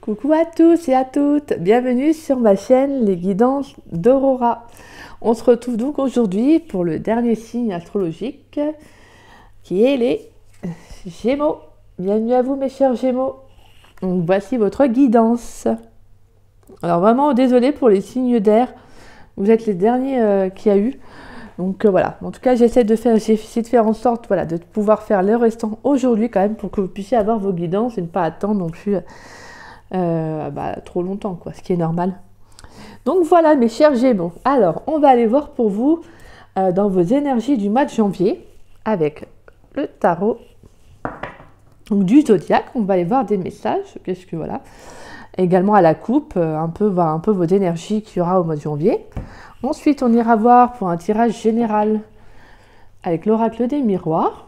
Coucou à tous et à toutes, bienvenue sur ma chaîne Les Guidances d'Aurora. On se retrouve donc aujourd'hui pour le dernier signe astrologique qui est les Gémeaux. Bienvenue à vous mes chers Gémeaux. Donc voici votre guidance. Alors vraiment désolé pour les signes d'air, vous êtes les derniers qu'il y a eu. Donc voilà, en tout cas j'ai essayé de faire en sorte de pouvoir faire le restant aujourd'hui quand même pour que vous puissiez avoir vos guidances et ne pas attendre non plus trop longtemps, ce qui est normal. Donc voilà mes chers Gémeaux, alors on va aller voir pour vous dans vos énergies du mois de janvier avec le tarot donc, du zodiaque. On va aller voir des messages, également à la coupe, voir un peu vos énergies qu'il y aura au mois de janvier. Ensuite on ira voir pour un tirage général avec l'oracle des miroirs.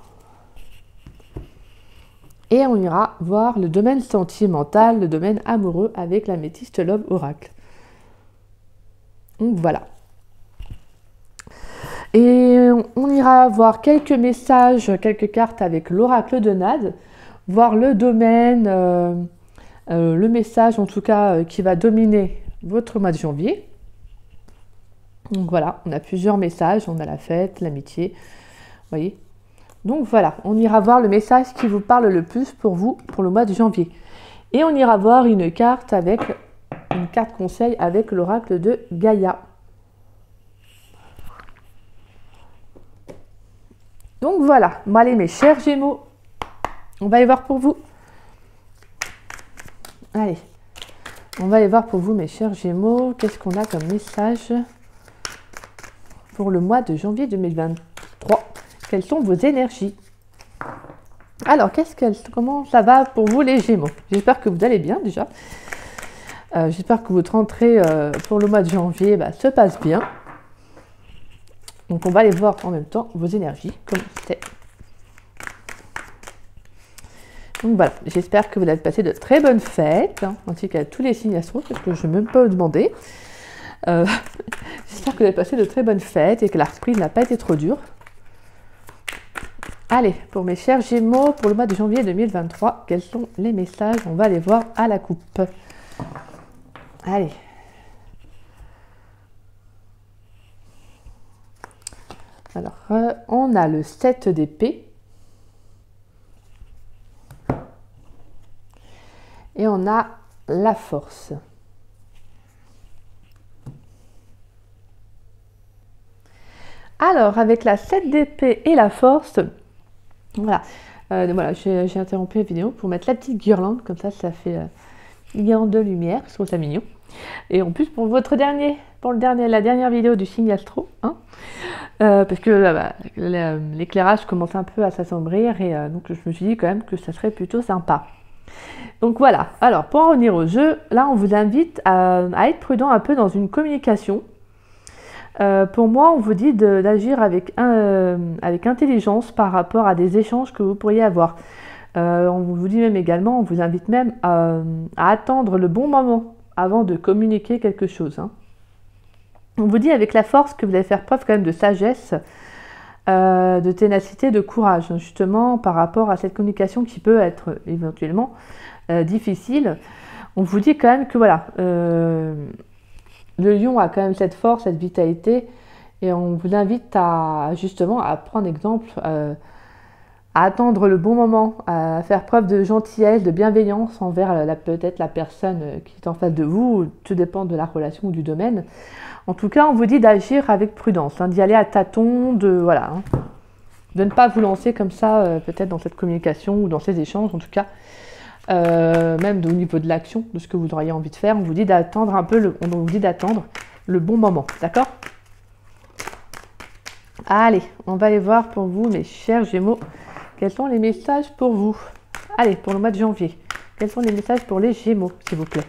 Et on ira voir le domaine sentimental, le domaine amoureux avec l'améthyste Love Oracle. Donc voilà. Et on ira voir quelques messages, quelques cartes avec l'oracle de Nade, voir le domaine, le message en tout cas qui va dominer votre mois de janvier. Donc voilà, on a plusieurs messages, on a la fête, l'amitié, vous voyez. Donc voilà, on ira voir le message qui vous parle le plus pour vous pour le mois de janvier. Et on ira voir une carte conseil avec l'oracle de Gaïa. Donc voilà, bon, allez mes chers Gémeaux, on va aller voir pour vous. Allez, on va aller voir pour vous mes chers Gémeaux, qu'est-ce qu'on a comme message pour le mois de janvier 2023. Quelles sont vos énergies? Alors, comment ça va pour vous les Gémeaux? J'espère que vous allez bien déjà. J'espère que votre rentrée pour le mois de janvier se passe bien. Donc, on va aller voir en même temps vos énergies, comme c'est. Donc voilà, j'espère que vous avez passé de très bonnes fêtes, ainsi qu'à tous les signes astro, parce que je ne vais même pas vous demander. J'espère que vous avez passé de très bonnes fêtes et que la reprise n'a pas été trop dure. Allez, pour mes chers Gémeaux, pour le mois de janvier 2023, quels sont les messages? On va les voir à la coupe. Allez. Alors, on a le 7 d'épée. Et on a la force. Alors, avec la 7 d'épée et la force, voilà, j'ai interrompu la vidéo pour mettre la petite guirlande, comme ça fait une guirlande de lumière, je trouve ça mignon. Et en plus, pour la dernière vidéo du signe astro, parce que l'éclairage commence un peu à s'assombrir, et donc je me suis dit quand même que ça serait plutôt sympa. Donc voilà, alors pour en revenir au jeu, là on vous invite à être prudent un peu dans une communication. Pour moi, on vous dit d'agir avec intelligence par rapport à des échanges que vous pourriez avoir. On vous dit même également, on vous invite même à attendre le bon moment avant de communiquer quelque chose. On vous dit avec la force que vous allez faire preuve quand même de sagesse, de ténacité, de courage, justement par rapport à cette communication qui peut être éventuellement difficile. On vous dit quand même que voilà, le lion a quand même cette force, cette vitalité, et on vous invite justement à prendre exemple, à attendre le bon moment, à faire preuve de gentillesse, de bienveillance envers peut-être la personne qui est en face de vous, tout dépend de la relation ou du domaine. En tout cas, on vous dit d'agir avec prudence, d'y aller à tâtons, de ne pas vous lancer comme ça, peut-être dans cette communication ou dans ces échanges, en tout cas. Même au niveau de l'action, de ce que vous auriez envie de faire, on vous dit d'attendre le bon moment, d'accord? Allez, on va aller voir pour vous, mes chers Gémeaux, quels sont les messages pour vous. Allez, pour le mois de janvier, quels sont les messages pour les Gémeaux, s'il vous plaît?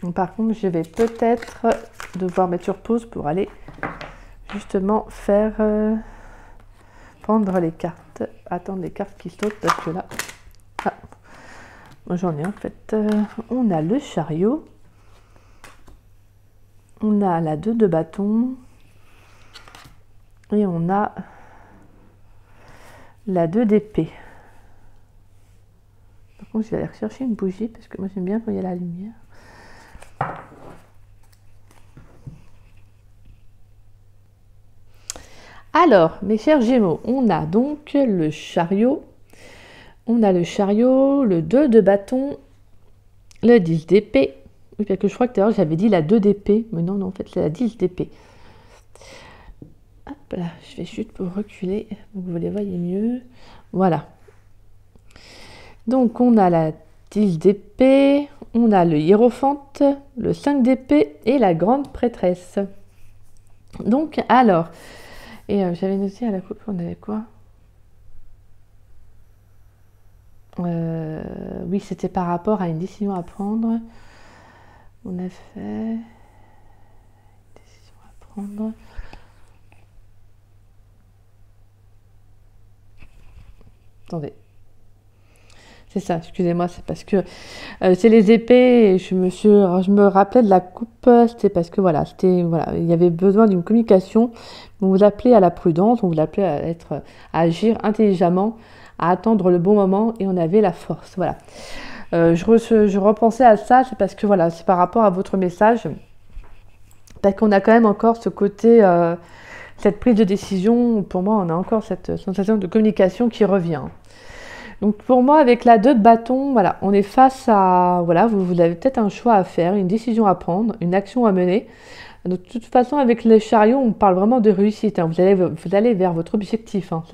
Donc, par contre, je vais peut-être devoir mettre sur pause pour aller justement faire... prendre les cartes, attendre les cartes qui sautent parce que là, moi j'en ai en fait, on a le chariot, on a la 2 de bâton et on a la 2 d'épée. Par contre, je vais aller rechercher une bougie parce que moi j'aime bien quand il y a la lumière. Alors, mes chers Gémeaux, on a donc le chariot. On a le chariot, le 2 de bâton, le 10 d'épée. Oui, parce que je crois que d'ailleurs j'avais dit la 2 d'épée, mais non, en fait c'est la 10 d'épée. Hop là, je vais juste pour reculer, pour que vous les voyez mieux. Voilà. Donc on a la 10 d'épée, on a le hiérophante, le 5 d'épée et la grande prêtresse. Donc alors, et j'avais noté à la coupe, on avait quoi? Oui, c'était par rapport à une décision à prendre. On a fait une décision à prendre. Attendez. C'est ça, excusez-moi, c'est parce que c'est les épées et je me rappelais de la coupe, c'était parce que voilà, il y avait besoin d'une communication. On vous appelait à la prudence, on vous appelait à agir intelligemment, à attendre le bon moment et on avait la force. Voilà. Je repensais à ça, c'est parce que voilà, c'est par rapport à votre message, parce qu'on a quand même encore ce côté, cette prise de décision. Pour moi, on a encore cette sensation de communication qui revient. Donc pour moi, avec la 2 de bâton, voilà, on est face à, voilà, vous avez peut-être un choix à faire, une décision à prendre, une action à mener. De toute façon, avec les chariots, on parle vraiment de réussite. Hein. Vous allez vers votre objectif. Hein.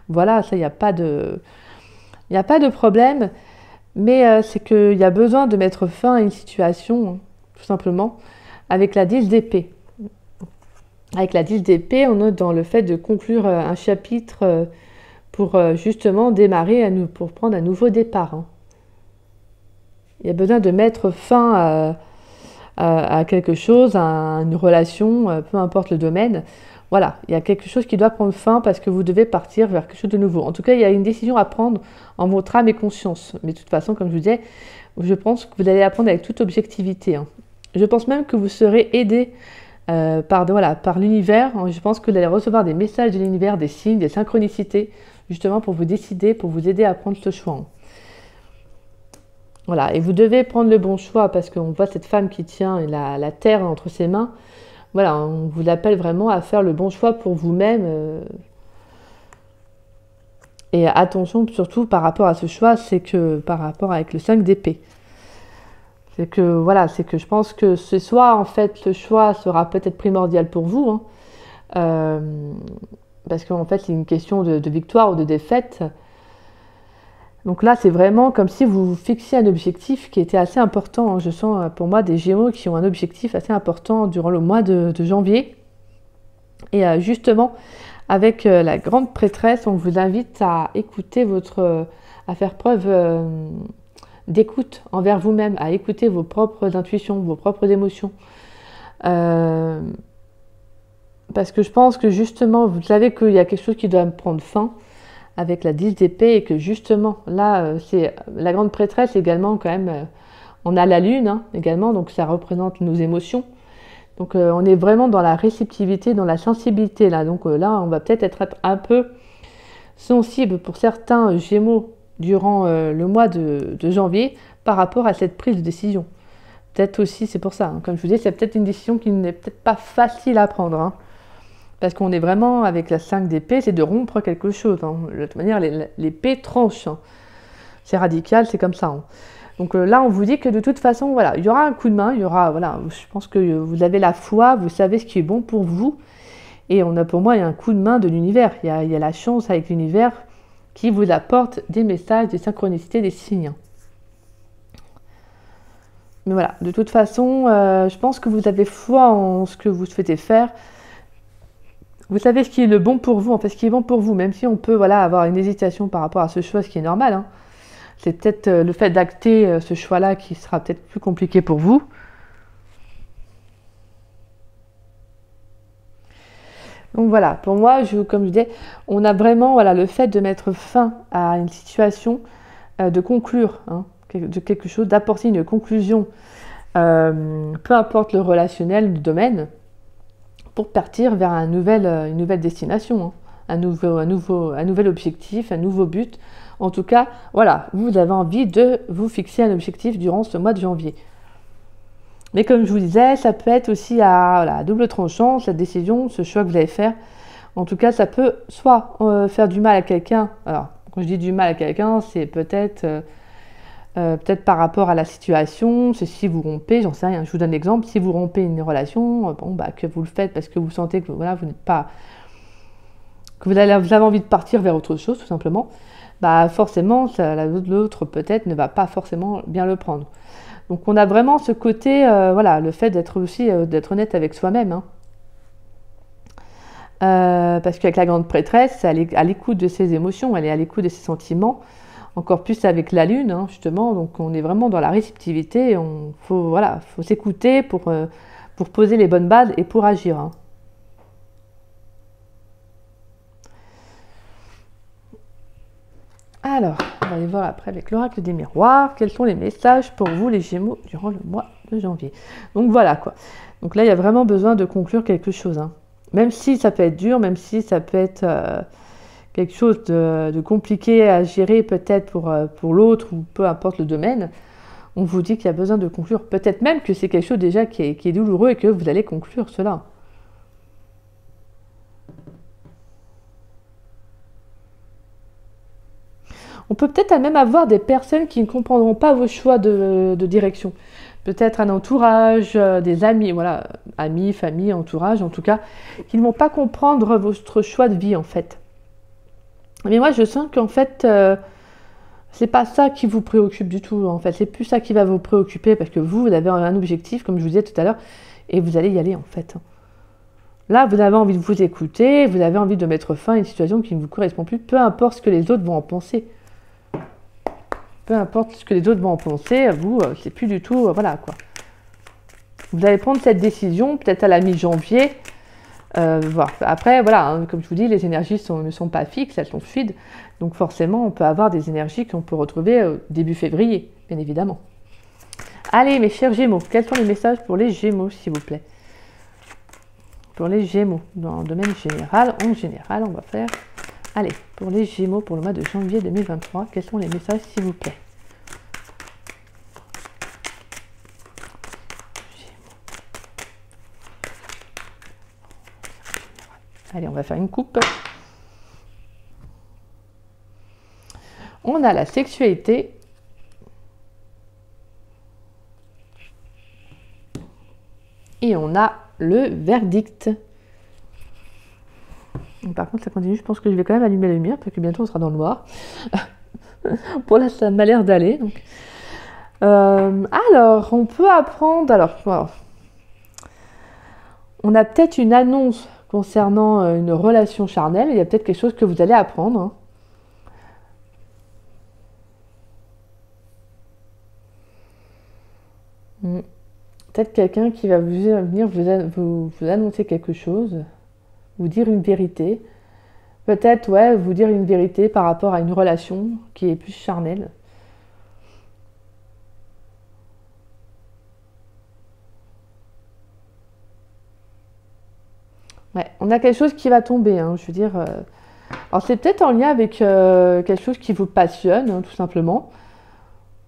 Voilà, ça, il n'y a pas de problème. Mais c'est qu'il y a besoin de mettre fin à une situation, hein, tout simplement, avec la 10 d'épée. Avec la 10 d'épée, on est dans le fait de conclure un chapitre pour justement démarrer, pour prendre un nouveau départ. Hein. Il y a besoin de mettre fin à quelque chose, à une relation, peu importe le domaine. Voilà, il y a quelque chose qui doit prendre fin parce que vous devez partir vers quelque chose de nouveau. En tout cas, il y a une décision à prendre en votre âme et conscience. Mais de toute façon, comme je vous disais, je pense que vous allez la prendre avec toute objectivité. Hein. Je pense même que vous serez aidé par l'univers. Je pense que vous allez recevoir des messages de l'univers, des signes, des synchronicités, justement pour vous décider, pour vous aider à prendre ce choix. Hein. Voilà, et vous devez prendre le bon choix parce qu'on voit cette femme qui tient la terre entre ses mains. Voilà, on vous appelle vraiment à faire le bon choix pour vous-même. Et attention, surtout par rapport à ce choix, c'est que par rapport avec le 5 d'épée. C'est que, voilà, c'est que je pense que ce soir, en fait, le choix sera peut-être primordial pour vous. Hein, parce qu'en fait, c'est une question de victoire ou de défaite. Donc là, c'est vraiment comme si vous fixiez un objectif qui était assez important. Hein. Je sens pour moi des Gémeaux qui ont un objectif assez important durant le mois de janvier. Et justement, avec la grande prêtresse, on vous invite à écouter à faire preuve d'écoute envers vous-même, à écouter vos propres intuitions, vos propres émotions. Parce que je pense que justement, vous savez qu'il y a quelque chose qui doit prendre fin avec la 10 d'épée et que justement, là, c'est la grande prêtresse également quand même. On a la lune hein, également, donc ça représente nos émotions. Donc on est vraiment dans la réceptivité, dans la sensibilité là. Donc là, on va peut-être être un peu sensible pour certains Gémeaux durant le mois de janvier par rapport à cette prise de décision. Peut-être aussi, c'est pour ça, hein, comme je vous dis, c'est peut-être une décision qui n'est peut-être pas facile à prendre. Hein, parce qu'on est vraiment avec la 5 d'épée, c'est de rompre quelque chose. Hein. De toute manière, l'épée tranche. Hein. C'est radical, c'est comme ça. Hein. Donc là, on vous dit que de toute façon, voilà, il y aura un coup de main, il y aura, voilà, je pense que vous avez la foi, vous savez ce qui est bon pour vous. Et pour moi, il y a un coup de main de l'univers. Il y a la chance avec l'univers qui vous apporte des messages, des synchronicités, des signes. Mais voilà, de toute façon, je pense que vous avez foi en ce que vous souhaitez faire. Vous savez ce qui est le bon pour vous, en fait, ce qui est bon pour vous, même si on peut voilà, avoir une hésitation par rapport à ce choix, ce qui est normal. Hein. C'est peut-être le fait d'acter ce choix-là qui sera peut-être plus compliqué pour vous. Donc voilà, pour moi, comme je disais, on a vraiment voilà, le fait de mettre fin à une situation, de conclure hein, de quelque chose, d'apporter une conclusion, peu importe le relationnel, le domaine, pour partir vers une nouvelle destination, hein, un nouvel objectif, un nouveau but. En tout cas, voilà, vous avez envie de vous fixer un objectif durant ce mois de janvier. Mais comme je vous disais, ça peut être aussi à double tranchant, cette décision, ce choix que vous allez faire. En tout cas, ça peut soit faire du mal à quelqu'un. Alors, quand je dis du mal à quelqu'un, c'est peut-être par rapport à la situation. C'est si vous rompez, j'en sais rien. Je vous donne l'exemple. Si vous rompez une relation, bon, bah, que vous le faites parce que vous sentez que voilà, vous n'êtes pas, que vous avez envie de partir vers autre chose, tout simplement. Bah, forcément, l'autre peut-être ne va pas forcément bien le prendre. Donc, on a vraiment ce côté, voilà, le fait d'être aussi d'être honnête avec soi-même. Hein. Parce qu'avec la grande prêtresse, elle est à l'écoute de ses émotions, elle est à l'écoute de ses sentiments, encore plus avec la lune, hein, justement. Donc on est vraiment dans la réceptivité, faut s'écouter pour poser les bonnes bases et pour agir. Hein. Alors, on va aller voir après avec l'oracle des miroirs, quels sont les messages pour vous les Gémeaux durant le mois de janvier. Donc voilà quoi. Donc là, il y a vraiment besoin de conclure quelque chose. Hein. Même si ça peut être dur, même si ça peut être quelque chose de compliqué à gérer peut-être pour l'autre ou peu importe le domaine, on vous dit qu'il y a besoin de conclure. Peut-être même que c'est quelque chose déjà qui est douloureux et que vous allez conclure cela. On peut peut-être même avoir des personnes qui ne comprendront pas vos choix de direction. Peut-être un entourage, des amis, voilà, amis, famille, entourage, en tout cas, qui ne vont pas comprendre votre choix de vie, en fait. Mais moi, je sens qu'en fait, c'est pas ça qui vous préoccupe du tout, en fait. C'est plus ça qui va vous préoccuper, parce que vous avez un objectif, comme je vous disais tout à l'heure, et vous allez y aller, en fait. Là, vous avez envie de vous écouter, vous avez envie de mettre fin à une situation qui ne vous correspond plus, peu importe ce que les autres vont en penser. Peu importe ce que les autres vont en penser, vous, c'est plus du tout, voilà quoi. Vous allez prendre cette décision, peut-être à la mi-janvier. Voilà. Après, voilà, hein, comme je vous dis, les énergies ne sont pas fixes, elles sont fluides. Donc forcément, on peut avoir des énergies qu'on peut retrouver début février, bien évidemment. Allez, mes chers Gémeaux, quels sont les messages pour les Gémeaux, s'il vous plaît? Pour les Gémeaux, dans le domaine général, en général, on va faire... Allez, pour les Gémeaux, pour le mois de janvier 2023, quels sont les messages, s'il vous plaît? Allez, on va faire une coupe. On a la sexualité. Et on a le verdict. Par contre, ça continue. Je pense que je vais quand même allumer la lumière parce que bientôt on sera dans le noir. Pour là, ça m'a l'air d'aller. Donc. Alors, on peut apprendre. Alors, on a peut-être une annonce concernant une relation charnelle. Il y a peut-être quelque chose que vous allez apprendre. Hein. Peut-être quelqu'un qui va venir vous annoncer quelque chose. Vous dire une vérité. Peut-être, ouais, vous dire une vérité par rapport à une relation qui est plus charnelle. Ouais, on a quelque chose qui va tomber, hein, je veux dire. Alors, c'est peut-être en lien avec quelque chose qui vous passionne, hein, tout simplement.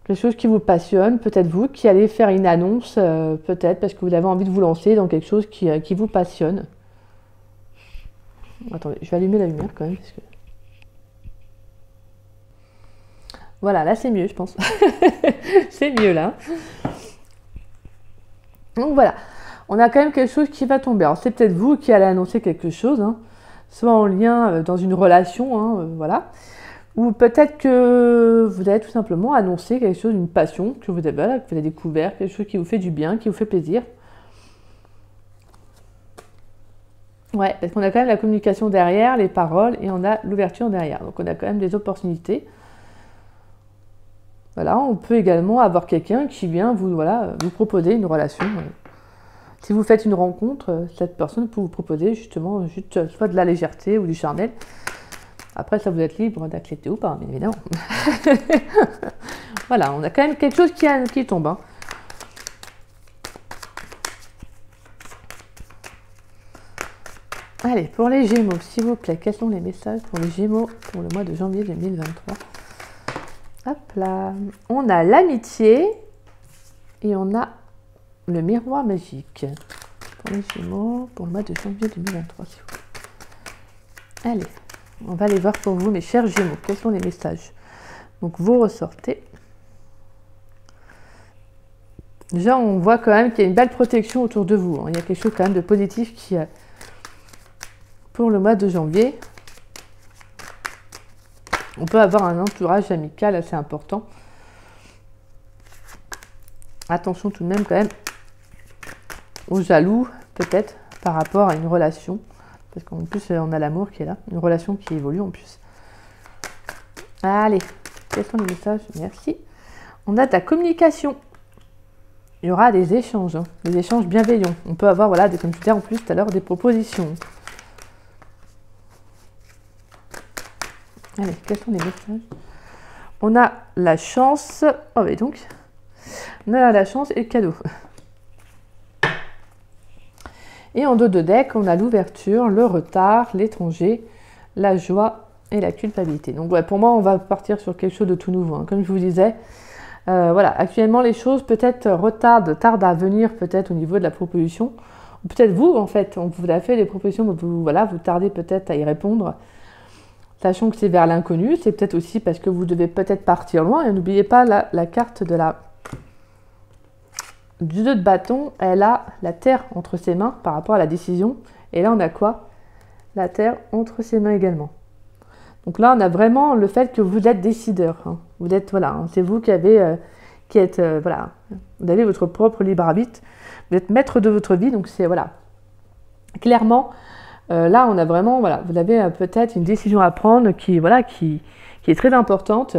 Quelque chose qui vous passionne, peut-être vous qui allez faire une annonce, peut-être parce que vous avez envie de vous lancer dans quelque chose qui vous passionne. Attendez, je vais allumer la lumière quand même. Parce que... Voilà, là c'est mieux, je pense. C'est mieux là. Donc voilà, on a quand même quelque chose qui va tomber. Alors c'est peut-être vous qui allez annoncer quelque chose, hein, soit en lien dans une relation, hein, voilà. Ou peut-être que vous allez tout simplement annoncer quelque chose, une passion que vous avez découvert, quelque chose qui vous fait du bien, qui vous fait plaisir. Ouais, parce qu'on a quand même la communication derrière, les paroles, et on a l'ouverture derrière. Donc on a quand même des opportunités. Voilà, on peut également avoir quelqu'un qui vient vous proposer une relation. Si vous faites une rencontre, cette personne peut vous proposer justement soit de la légèreté ou du charnel. Après, ça vous êtes libre d'accepter ou pas, bien évidemment. Voilà, on a quand même quelque chose qui tombe. Hein. Allez, pour les Gémeaux, s'il vous plaît, quels sont les messages pour les Gémeaux pour le mois de janvier 2023? Hop là. On a l'amitié et on a le miroir magique. Pour les Gémeaux, pour le mois de janvier 2023, s'il vous plaît. Allez, on va les voir pour vous, mes chers Gémeaux. Quels sont les messages? Donc, vous ressortez. Déjà, on voit quand même qu'il y a une belle protection autour de vous. Il y a quelque chose quand même de positif qui... pour le mois de janvier. On peut avoir un entourage amical assez important. Attention tout de même quand même aux jaloux, peut-être, par rapport à une relation. Parce qu'en plus, on a l'amour qui est là. Une relation qui évolue en plus. Allez, quels sont les messages? Merci. On a de la communication. Il y aura des échanges, hein, des échanges bienveillants. On peut avoir, voilà, comme je disais en plus tout à l'heure, des propositions. Allez, quels sont les messages? On a la chance. Oh, mais donc, on a la chance et le cadeau. Et en dos de deck, on a l'ouverture, le retard, l'étranger, la joie et la culpabilité. Donc, ouais, pour moi, on va partir sur quelque chose de tout nouveau. Hein. Comme je vous disais, voilà, actuellement, les choses peut-être tardent à venir, peut-être au niveau de la proposition. Ou peut-être vous, en fait, on vous a fait des propositions, mais vous tardez peut-être à y répondre. Sachant que c'est vers l'inconnu, c'est peut-être aussi parce que vous devez peut-être partir loin. Et n'oubliez pas la carte du 2 de bâton, elle a la terre entre ses mains par rapport à la décision. Et là, on a quoi? La terre entre ses mains également. Donc là, on a vraiment le fait que vous êtes décideur. Hein. Vous êtes, voilà, hein, c'est vous qui êtes, voilà, vous avez votre propre libre arbitre. Vous êtes maître de votre vie, donc c'est, voilà. Clairement, là, on a vraiment, voilà, vous avez peut-être une décision à prendre qui est très importante.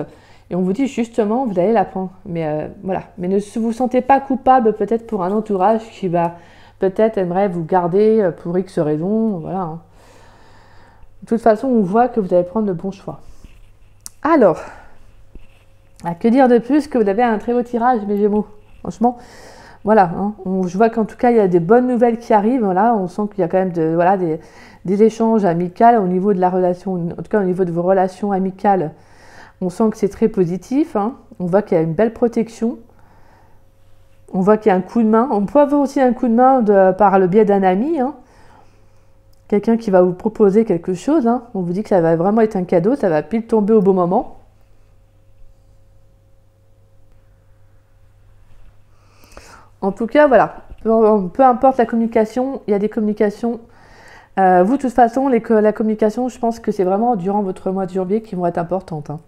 Et on vous dit justement, vous allez la prendre. Mais voilà, mais ne vous sentez pas coupable peut-être pour un entourage qui va peut-être aimerait vous garder pour X raisons. Voilà. Hein. De toute façon, on voit que vous allez prendre le bon choix. Alors, que dire de plus que vous avez un très beau tirage, mes Gémeaux. Franchement, voilà. Hein, je vois qu'en tout cas, il y a des bonnes nouvelles qui arrivent. Voilà, on sent qu'il y a quand même des échanges amicaux au niveau de la relation, en tout cas au niveau de vos relations amicales. On sent que c'est très positif. Hein. On voit qu'il y a une belle protection. On voit qu'il y a un coup de main. On peut avoir aussi un coup de main par le biais d'un ami. Hein. Quelqu'un qui va vous proposer quelque chose. Hein. On vous dit que ça va vraiment être un cadeau. Ça va pile tomber au bon moment. En tout cas, voilà. Peu importe la communication, il y a des communications. Vous, de toute façon, la communication, je pense que c'est vraiment durant votre mois de janvier qui vont être importantes. Hein.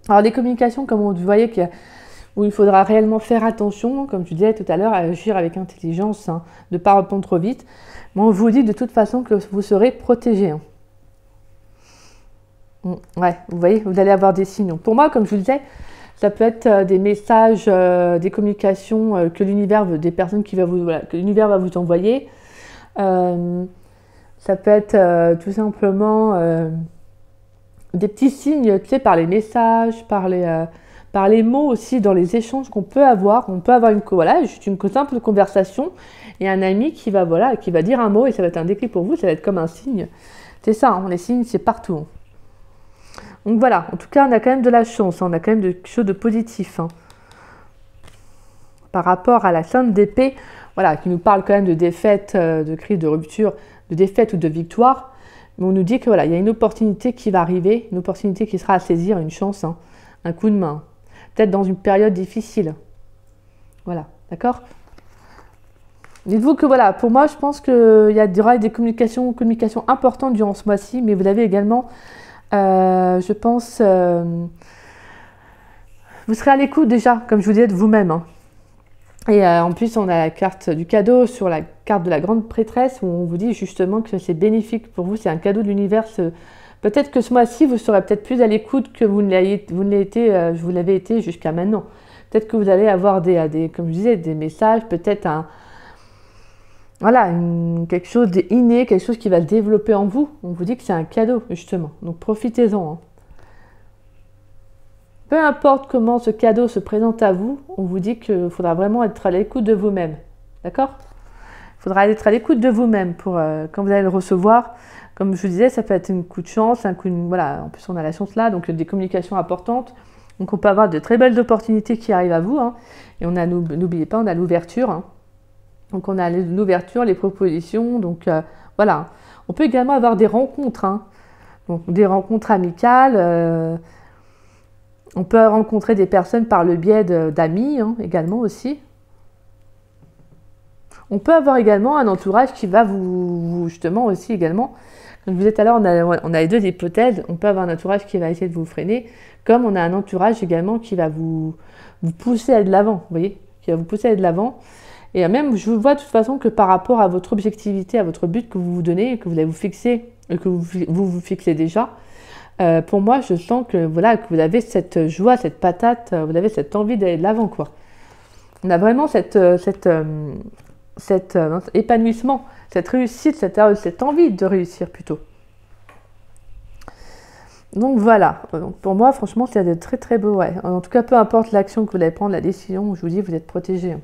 Alors, les communications, comme vous voyez, où il faudra réellement faire attention, comme je disais tout à l'heure, à agir avec intelligence, hein, de ne pas répondre trop vite. Mais on vous dit de toute façon que vous serez protégé. Hein. Ouais, vous voyez, vous allez avoir des signes. Donc, pour moi, comme je vous disais, ça peut être des messages, des communications que l'univers, des personnes que l'univers va vous envoyer. Ça peut être tout simplement des petits signes, tu sais, par les messages, par les mots aussi, dans les échanges qu'on peut avoir. On peut avoir juste une simple conversation et un ami qui va dire un mot et ça va être un déclic pour vous, ça va être comme un signe. C'est ça, hein, les signes, c'est partout. Donc voilà, en tout cas, on a quand même de la chance, hein, on a quand même quelque chose de positif. Hein. Par rapport à la Sainte d'épée, voilà, qui nous parle quand même de défaite, de crise, de rupture, de défaite ou de victoire. Mais on nous dit que voilà, il y a une opportunité qui va arriver, une opportunité qui sera à saisir, une chance, hein, un coup de main. Peut-être dans une période difficile. Voilà, d'accord? Dites-vous que voilà, pour moi, je pense qu'il y aura des communications importantes durant ce mois-ci, mais vous avez également, je pense, vous serez à l'écoute déjà, comme je vous disais, de vous-même. Hein. Et en plus, on a la carte du cadeau sur la carte de la grande prêtresse, où on vous dit justement que c'est bénéfique pour vous, c'est un cadeau de l'univers. Peut-être que ce mois-ci, vous serez peut-être plus à l'écoute que vous l'avez été jusqu'à maintenant. Peut-être que vous allez avoir comme je disais, des messages, peut-être quelque chose d'inné, quelque chose qui va se développer en vous. On vous dit que c'est un cadeau, justement. Donc profitez-en. Hein. Peu importe comment ce cadeau se présente à vous, on vous dit qu'il faudra vraiment être à l'écoute de vous-même. D'accord? faudra être à l'écoute de vous-même pour quand vous allez le recevoir. Comme je vous disais, ça peut être un coup de chance, voilà, en plus on a la chance là, donc des communications importantes. Donc on peut avoir de très belles opportunités qui arrivent à vous. Hein. Et n'oubliez pas, on a l'ouverture. Hein. Donc on a l'ouverture, les propositions. Donc voilà. On peut également avoir des rencontres. Hein. Donc des rencontres amicales. On peut rencontrer des personnes par le biais d'amis hein, également aussi. On peut avoir également un entourage qui va vous justement aussi également. Comme je vous disais tout à l'heure, on a les deux hypothèses. On peut avoir un entourage qui va essayer de vous freiner, comme on a un entourage également qui va vous pousser à de l'avant, vous voyez, qui va vous pousser à de l'avant. Et même, je vois de toute façon que par rapport à votre objectivité, à votre but que vous vous donnez, que vous allez vous fixer, que vous fixez déjà, pour moi, je sens que, voilà, que vous avez cette joie, cette patate, vous avez cette envie d'aller de l'avant, quoi. On a vraiment cet épanouissement, cette réussite, cette envie de réussir plutôt. Donc voilà, donc pour moi franchement c'est très très beau. Ouais. En tout cas, peu importe l'action que vous allez prendre, la décision, je vous dis, vous êtes protégés.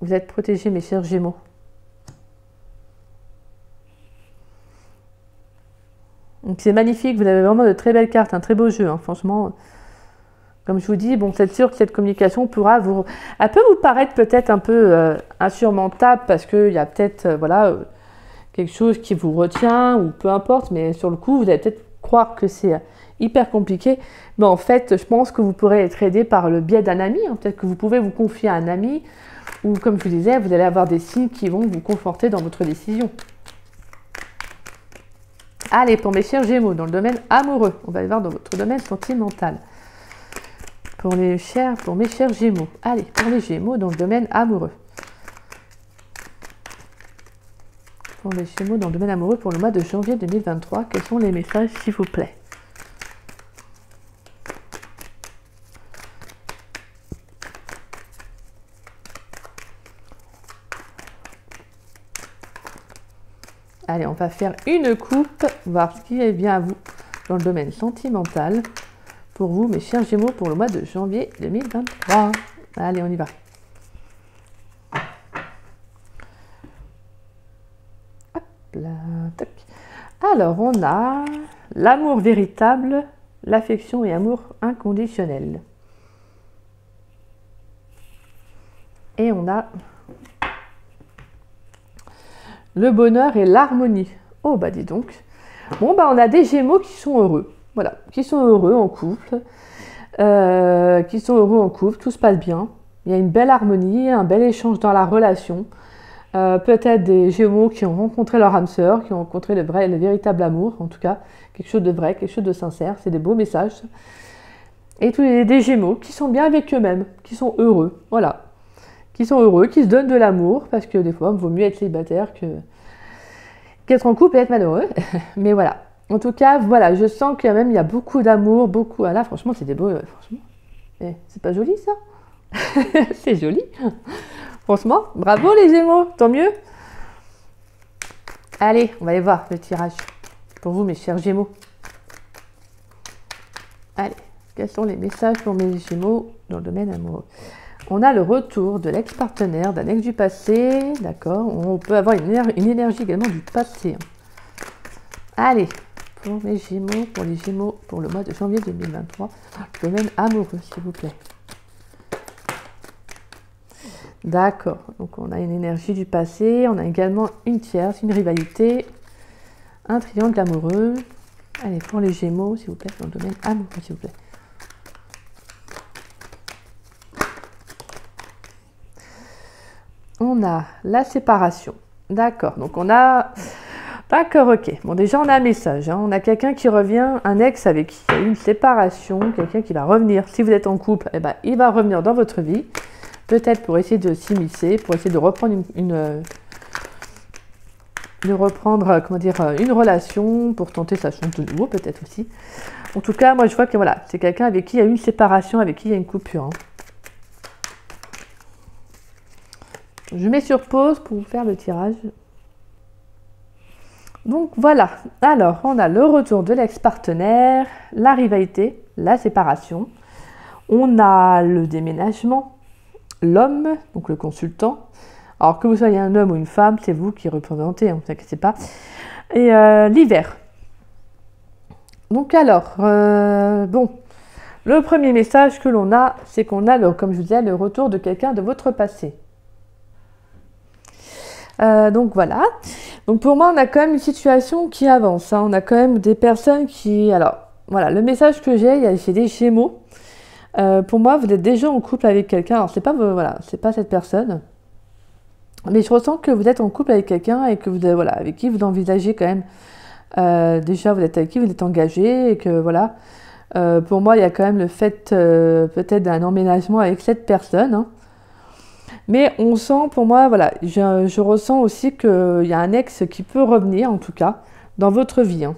Vous êtes protégés mes chers Gémeaux. Donc c'est magnifique, vous avez vraiment de très belles cartes, un très beau jeu, hein, franchement. Comme je vous dis, bon, c'est sûr que cette communication pourra elle peut vous paraître peut-être un peu insurmontable parce qu'il y a peut-être voilà, quelque chose qui vous retient ou peu importe, mais sur le coup, vous allez peut-être croire que c'est hyper compliqué. Mais en fait, je pense que vous pourrez être aidé par le biais d'un ami. Hein. Peut-être que vous pouvez vous confier à un ami ou, comme je vous disais, vous allez avoir des signes qui vont vous conforter dans votre décision. Allez, pour mes chers Gémeaux, dans le domaine amoureux, on va aller voir dans votre domaine sentimental. Pour mes chers Gémeaux. Allez, pour les Gémeaux dans le domaine amoureux. Pour les Gémeaux dans le domaine amoureux pour le mois de janvier 2023, quels sont les messages, s'il vous plaît? Allez, on va faire une coupe, voir ce qui est bien à vous dans le domaine sentimental. Pour vous, mes chers Gémeaux, pour le mois de janvier 2023. Allez, on y va. Hop là, tac. Alors, on a l'amour véritable, l'affection et amour inconditionnel. Et on a le bonheur et l'harmonie. Oh, bah dis donc. Bon, bah on a des Gémeaux qui sont heureux. Voilà, qui sont heureux en couple. Tout se passe bien. Il y a une belle harmonie, un bel échange dans la relation. Peut-être des Gémeaux qui ont rencontré leur âme sœur, qui ont rencontré le véritable amour, en tout cas, quelque chose de vrai, quelque chose de sincère. C'est des beaux messages. Et tous des Gémeaux qui sont bien avec eux-mêmes, qui sont heureux, voilà. Qui sont heureux, qui se donnent de l'amour, parce que des fois, il vaut mieux être célibataire qu'être en couple et être malheureux. Mais voilà. En tout cas, voilà, je sens qu'il y a beaucoup d'amour, beaucoup... Ah là, franchement, c'est des beaux... franchement, c'est pas joli, ça? C'est joli. Franchement, bravo les Gémeaux, tant mieux. Allez, on va aller voir le tirage. Pour vous, mes chers Gémeaux. Allez, quels sont les messages pour mes Gémeaux dans le domaine amoureux? On a le retour de l'ex-partenaire, d'un ex du passé, d'accord. On peut avoir une énergie également du passé. Allez, pour mes Gémeaux, pour les Gémeaux, pour le mois de janvier 2023, le domaine amoureux, s'il vous plaît. D'accord, donc on a une énergie du passé, on a également une tierce, une rivalité, un triangle amoureux. Allez, pour les Gémeaux, s'il vous plaît, dans le domaine amoureux, s'il vous plaît. On a la séparation. D'accord, donc on a... D'accord, ok. Bon, déjà, on a un message. Hein. On a quelqu'un qui revient, un ex avec qui il y a eu une séparation, quelqu'un qui va revenir. Si vous êtes en couple, eh ben, il va revenir dans votre vie. Peut-être pour essayer de s'immiscer, pour essayer de reprendre une relation, pour tenter sa chance de nouveau, peut-être aussi. En tout cas, moi, je vois que voilà, c'est quelqu'un avec qui il y a eu une séparation, avec qui il y a une coupure. Hein. Je mets sur pause pour vous faire le tirage. Donc voilà, alors on a le retour de l'ex-partenaire, la rivalité, la séparation, on a le déménagement, l'homme, donc le consultant, Alors que vous soyez un homme ou une femme, c'est vous qui représentez, ne vous inquiétez pas. Et l'hiver. Donc alors, bon, le premier message que l'on a, c'est qu'on a, comme je vous disais, le retour de quelqu'un de votre passé. Donc voilà. Donc pour moi, on a quand même une situation qui avance. Hein. On a quand même des personnes qui... Alors, voilà, le message que j'ai des Gémeaux. Pour moi, vous êtes déjà en couple avec quelqu'un. Alors, c'est pas, voilà, c'est pas cette personne. Mais je ressens que vous êtes en couple avec quelqu'un et que vous, voilà, avec qui vous envisagez quand même... déjà, vous êtes avec qui vous êtes engagé et que, voilà... pour moi, il y a quand même le fait peut-être d'un emménagement avec cette personne. Hein. Mais on sent, pour moi, voilà, je ressens aussi qu'il y a un ex qui peut revenir, en tout cas, dans votre vie. Hein.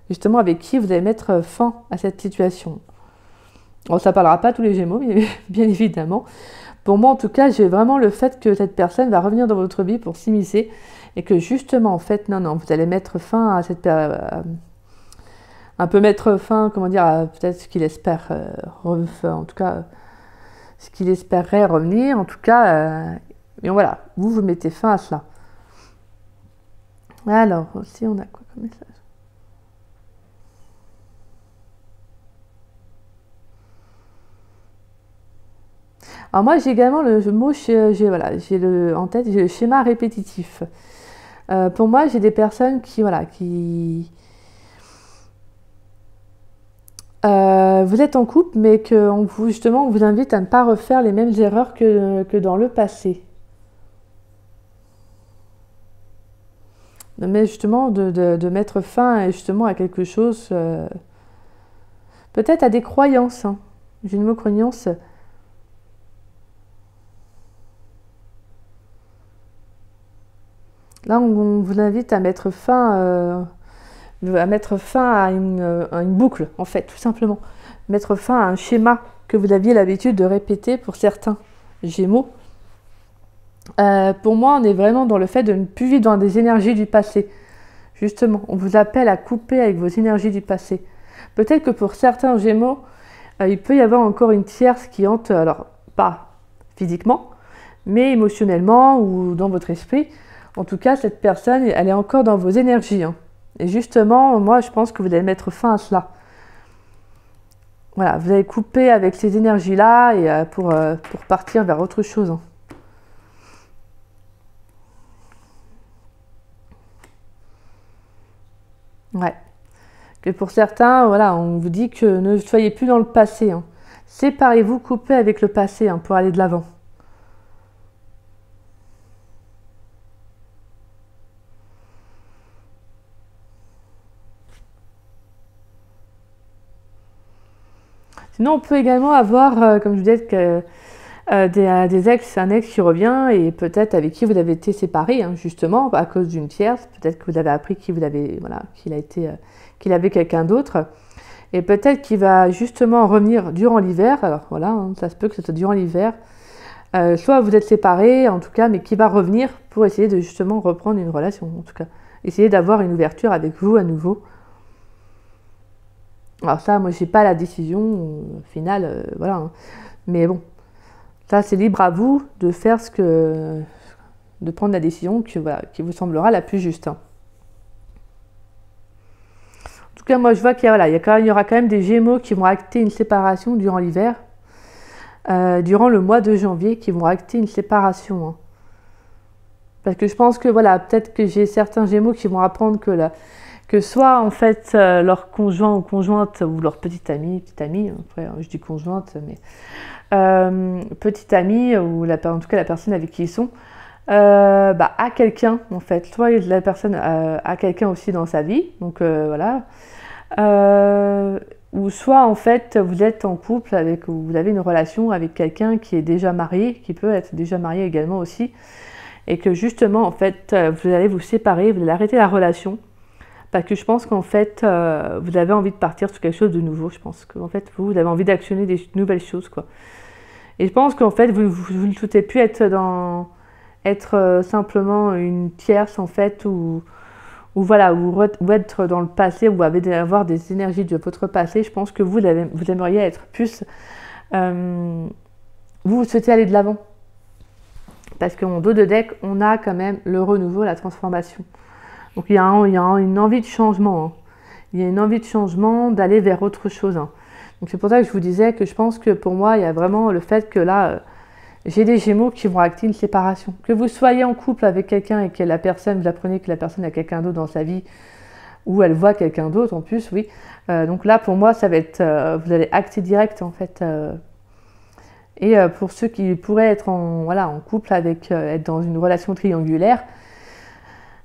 Justement, avec qui vous allez mettre fin à cette situation. Bon, ça ne parlera pas à tous les Gémeaux, bien évidemment. Pour moi, en tout cas, j'ai vraiment le fait que cette personne va revenir dans votre vie pour s'immiscer. Et que justement, en fait, non, vous allez mettre fin à cette période... un peu mettre fin, comment dire, à peut-être ce qu'il espère, en tout cas, ce qu'il espérait revenir, en tout cas, mais voilà, vous mettez fin à cela. Alors, aussi, on a quoi comme message? Alors moi, j'ai également le mot, voilà, j'ai en tête, j'ai le schéma répétitif. Pour moi, j'ai des personnes qui, voilà, vous êtes en couple, mais qu'on justement, on vous invite à ne pas refaire les mêmes erreurs que dans le passé. Mais justement, de mettre fin justement à quelque chose, peut-être à des croyances. Hein. J'ai le mot croyance. Là, on vous invite à mettre fin à une boucle, en fait, tout simplement. Mettre fin à un schéma que vous aviez l'habitude de répéter pour certains Gémeaux. Pour moi, on est vraiment dans le fait de ne plus vivre dans des énergies du passé. Justement, on vous appelle à couper avec vos énergies du passé. Peut-être que pour certains Gémeaux, il peut y avoir encore une tierce qui hante, alors pas physiquement, mais émotionnellement ou dans votre esprit. En tout cas, cette personne, elle est encore dans vos énergies. Hein. Et justement, moi, je pense que vous allez mettre fin à cela. Voilà, vous allez couper avec ces énergies-là et pour partir vers autre chose. Hein. Ouais. Que pour certains, voilà, on vous dit que ne soyez plus dans le passé. Hein. Séparez-vous, coupez avec le passé hein, pour aller de l'avant. Sinon, on peut également avoir, comme je vous disais, des ex, un ex qui revient et peut-être avec qui vous avez été séparés, hein, justement, à cause d'une tierce. Peut-être que vous avez appris qu'il avait quelqu'un d'autre. Et peut-être qu'il va justement revenir durant l'hiver. Alors voilà, hein, ça se peut que ce soit durant l'hiver. Soit vous êtes séparés, en tout cas, mais qui va revenir pour essayer de justement reprendre une relation, en tout cas. Essayer d'avoir une ouverture avec vous à nouveau. Alors ça, moi, j'ai pas la décision finale, voilà. Hein. Mais bon, ça, c'est libre à vous de faire de prendre la décision qui vous semblera la plus juste. Hein. En tout cas, moi, je vois qu'il y aura quand même des Gémeaux qui vont acter une séparation durant l'hiver, durant le mois de janvier, qui vont acter une séparation. Hein. Parce que je pense que, voilà, peut-être que j'ai certains Gémeaux qui vont apprendre que soit en fait leur conjoint ou conjointe ou leur petite amie, après je dis conjointe, mais petite amie ou en tout cas la personne avec qui ils sont, a quelqu'un en fait, soit la personne a quelqu'un aussi dans sa vie, donc voilà, ou soit en fait vous êtes en couple ou vous avez une relation avec quelqu'un qui est déjà marié, qui peut être déjà marié également aussi, et que justement en fait vous allez vous séparer, vous allez arrêter la relation. Parce que je pense qu'en fait, vous avez envie de partir sur quelque chose de nouveau. Je pense qu'en fait, vous avez envie d'actionner des nouvelles choses, quoi. Et je pense qu'en fait, vous ne souhaitez plus être simplement une tierce, en fait, ou être dans le passé, ou avoir des énergies de votre passé. Je pense que vous aimeriez être plus... vous souhaitez aller de l'avant. parce qu'en dos de deck, on a quand même le renouveau, la transformation. Donc il y a une envie de changement, hein. Il y a une envie de changement, d'aller vers autre chose, hein. Donc c'est pour ça que je vous disais que je pense que pour moi, il y a vraiment le fait que là, j'ai des Gémeaux qui vont acter une séparation. Que vous soyez en couple avec quelqu'un et que la personne, vous apprenez que la personne a quelqu'un d'autre dans sa vie, ou elle voit quelqu'un d'autre en plus, oui. Donc là, pour moi, ça va être, vous allez acter direct en fait. Et pour ceux qui pourraient être en couple avec, être dans une relation triangulaire,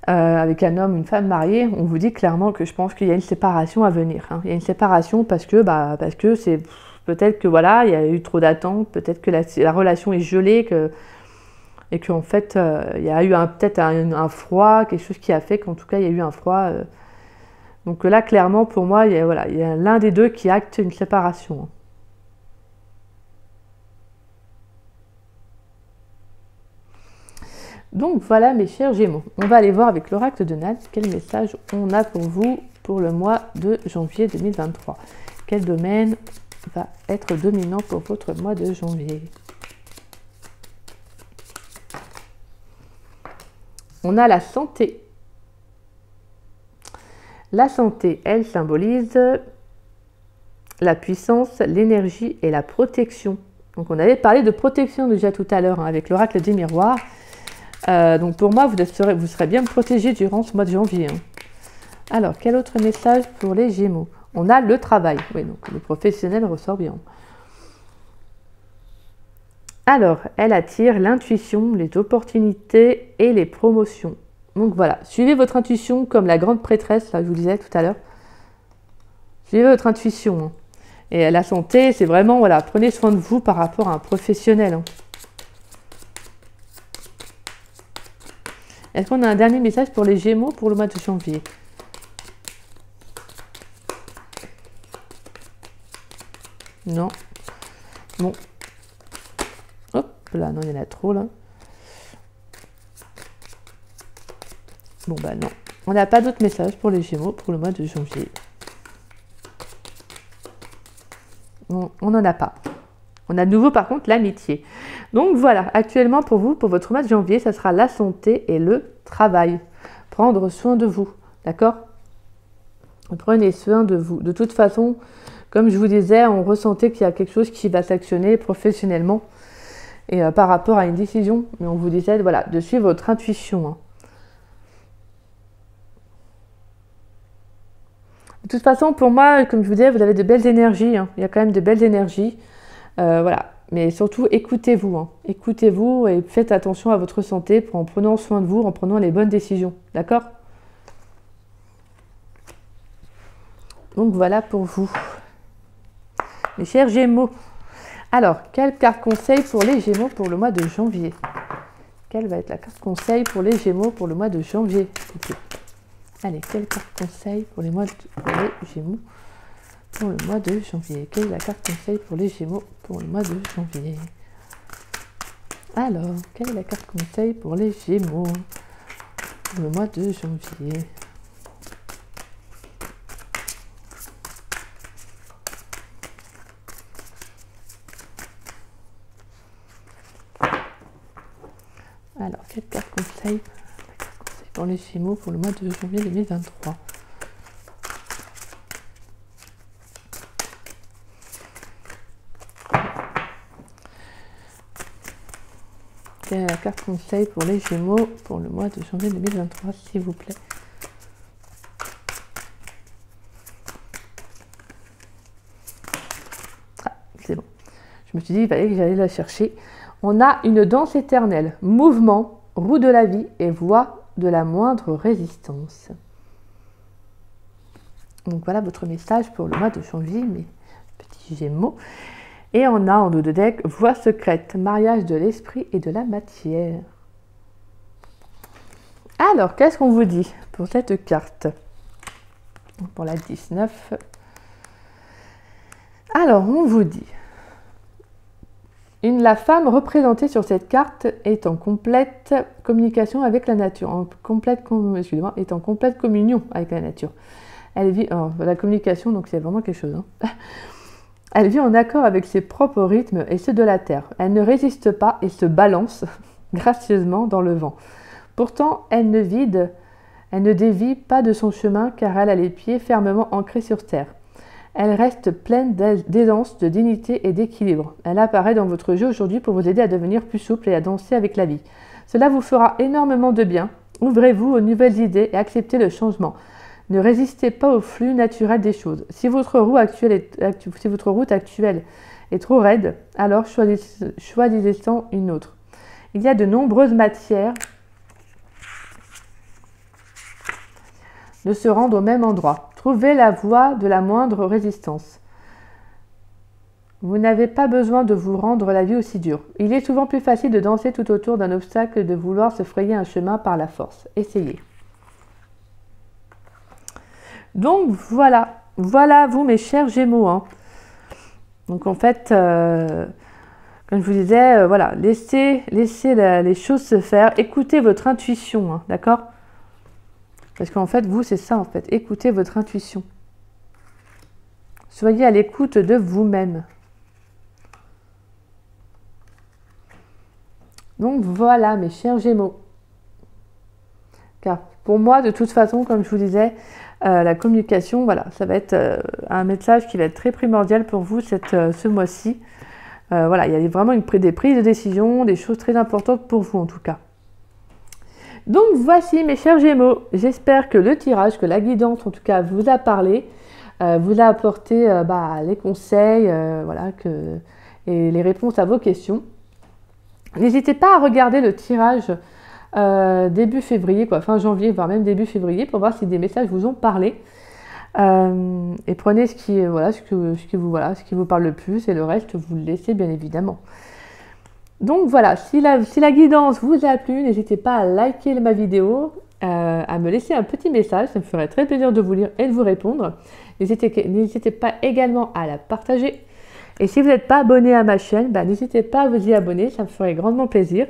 avec un homme, une femme mariée, on vous dit clairement que je pense qu'il y a une séparation à venir, hein. Il y a une séparation parce que c'est peut-être que voilà, il y a eu trop d'attentes, peut-être que la relation est gelée, et qu'en fait, il y a eu peut-être un froid, quelque chose qui a fait qu'en tout cas, il y a eu un froid. Donc là, clairement, pour moi, il y a l'un des deux qui acte une séparation, hein. Donc voilà mes chers Gémeaux, on va aller voir avec l'oracle de Nat quel message on a pour vous pour le mois de janvier 2023. Quel domaine va être dominant pour votre mois de janvier? On a la santé. La santé, elle symbolise la puissance, l'énergie et la protection. Donc on avait parlé de protection déjà tout à l'heure, hein, avec l'oracle des miroirs. Donc pour moi, vous serez bien protégé durant ce mois de janvier, hein. Alors, quel autre message pour les Gémeaux? On a le travail. Oui, donc le professionnel ressort bien. Alors, elle attire l'intuition, les opportunités et les promotions. Donc voilà, suivez votre intuition comme la grande prêtresse, là, je vous disais tout à l'heure. Suivez votre intuition, hein. Et la santé, c'est vraiment, voilà, prenez soin de vous par rapport à un professionnel, hein. Est-ce qu'on a un dernier message pour les Gémeaux pour le mois de janvier? Non. Bon. Hop là, non, il y en a trop là. Bon bah non. On n'a pas d'autres messages pour les Gémeaux pour le mois de janvier. Bon, on n'en a pas. On a de nouveau par contre l'amitié. Donc voilà, actuellement pour vous, pour votre mois de janvier, ça sera la santé et le travail. Prendre soin de vous, d'accord? Prenez soin de vous. De toute façon, comme je vous disais, on ressentait qu'il y a quelque chose qui va s'actionner professionnellement et par rapport à une décision. Mais on vous disait voilà, de suivre votre intuition, hein. De toute façon, pour moi, comme je vous disais, vous avez de belles énergies, hein. Il y a quand même de belles énergies. Voilà. Mais surtout, écoutez-vous, hein. Écoutez-vous et faites attention à votre santé en prenant soin de vous, en prenant les bonnes décisions. D'accord? Donc voilà pour vous. Mes chers Gémeaux. Alors, quelle carte conseil pour les Gémeaux pour le mois de janvier? Quelle va être la carte conseil pour les Gémeaux pour le mois de janvier? Okay. Allez, quelle carte conseil pour les Gémeaux pour le mois de janvier? Quelle est la carte conseil pour les Gémeaux pour le mois de janvier? Alors, quelle est la carte conseil pour les Gémeaux pour le mois de janvier? Alors, quelle carte conseil pour les Gémeaux pour le mois de janvier 2023? Quelle est la carte conseil pour les Gémeaux pour le mois de janvier 2023, s'il vous plaît? Ah, c'est bon. Je me suis dit, il fallait que j'allais la chercher. On a une danse éternelle, mouvement, roue de la vie et voie de la moindre résistance. Donc voilà votre message pour le mois de janvier, mes petits Gémeaux. Et on a en dos de deck, voie secrète, mariage de l'esprit et de la matière. Alors, qu'est-ce qu'on vous dit pour cette carte? Pour la 19. Alors, on vous dit, la femme représentée sur cette carte est en complète communication avec la nature, est en complète communion avec la nature. Elle vit, la communication, donc c'est vraiment quelque chose, hein. Elle vit en accord avec ses propres rythmes et ceux de la terre. Elle ne résiste pas et se balance. gracieusement dans le vent. Pourtant, elle ne dévie pas de son chemin car elle a les pieds fermement ancrés sur terre. Elle reste pleine d'aisance, de dignité et d'équilibre. Elle apparaît dans votre jeu aujourd'hui pour vous aider à devenir plus souple et à danser avec la vie. Cela vous fera énormément de bien. Ouvrez-vous aux nouvelles idées et acceptez le changement. Ne résistez pas au flux naturel des choses. Si votre route actuelle est trop raide, alors choisissez-en une autre. Il y a de nombreuses matières de se rendre au même endroit. Trouvez la voie de la moindre résistance. Vous n'avez pas besoin de vous rendre la vie aussi dure. Il est souvent plus facile de danser tout autour d'un obstacle que de vouloir se frayer un chemin par la force. Essayez. Donc voilà, voilà vous mes chers Gémeaux. Hein. Donc en fait, comme je vous disais, voilà, laissez les choses se faire. Écoutez votre intuition, hein, d'accord? Parce qu'en fait, vous, c'est ça en fait. Écoutez votre intuition. Soyez à l'écoute de vous-même. Donc voilà mes chers Gémeaux. Car pour moi, de toute façon, comme je vous disais, la communication, voilà, ça va être un message qui va être très primordial pour vous ce mois-ci. Voilà, il y a vraiment des prises de décision, des choses très importantes pour vous en tout cas. Donc voici mes chers Gémeaux, j'espère que le tirage, que la guidance en tout cas vous a parlé, vous a apporté les conseils voilà, et les réponses à vos questions. N'hésitez pas à regarder le tirage début février, fin janvier, voire même début février, pour voir si des messages vous ont parlé. Et prenez ce qui vous parle le plus et le reste, vous le laissez bien évidemment. Donc voilà, si la guidance vous a plu, n'hésitez pas à liker ma vidéo, à me laisser un petit message, ça me ferait très plaisir de vous lire et de vous répondre. N'hésitez pas également à la partager. Et si vous n'êtes pas abonné à ma chaîne, n'hésitez pas à vous y abonner, ça me ferait grandement plaisir.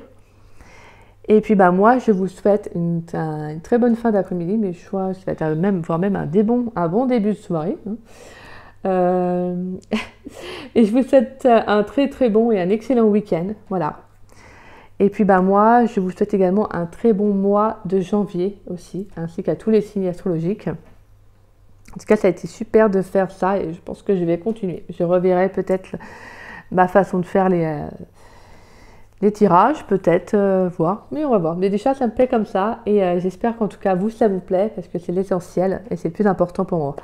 Et puis moi, je vous souhaite une très bonne fin d'après-midi, mais voire même un bon début de soirée. Hein. Et je vous souhaite un très très bon et un excellent week-end. Voilà. Et puis moi, je vous souhaite également un très bon mois de janvier aussi, ainsi qu'à tous les signes astrologiques. En tout cas, ça a été super de faire ça et je pense que je vais continuer. Je reverrai peut-être ma façon de faire les tirages, peut-être, voir, mais on va voir. Mais déjà, ça me plaît comme ça et j'espère qu'en tout cas, vous, ça vous plaît parce que c'est l'essentiel et c'est le plus important pour moi.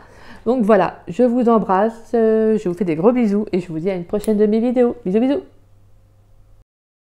Donc voilà, je vous embrasse, je vous fais des gros bisous et je vous dis à une prochaine de mes vidéos. Bisous, bisous!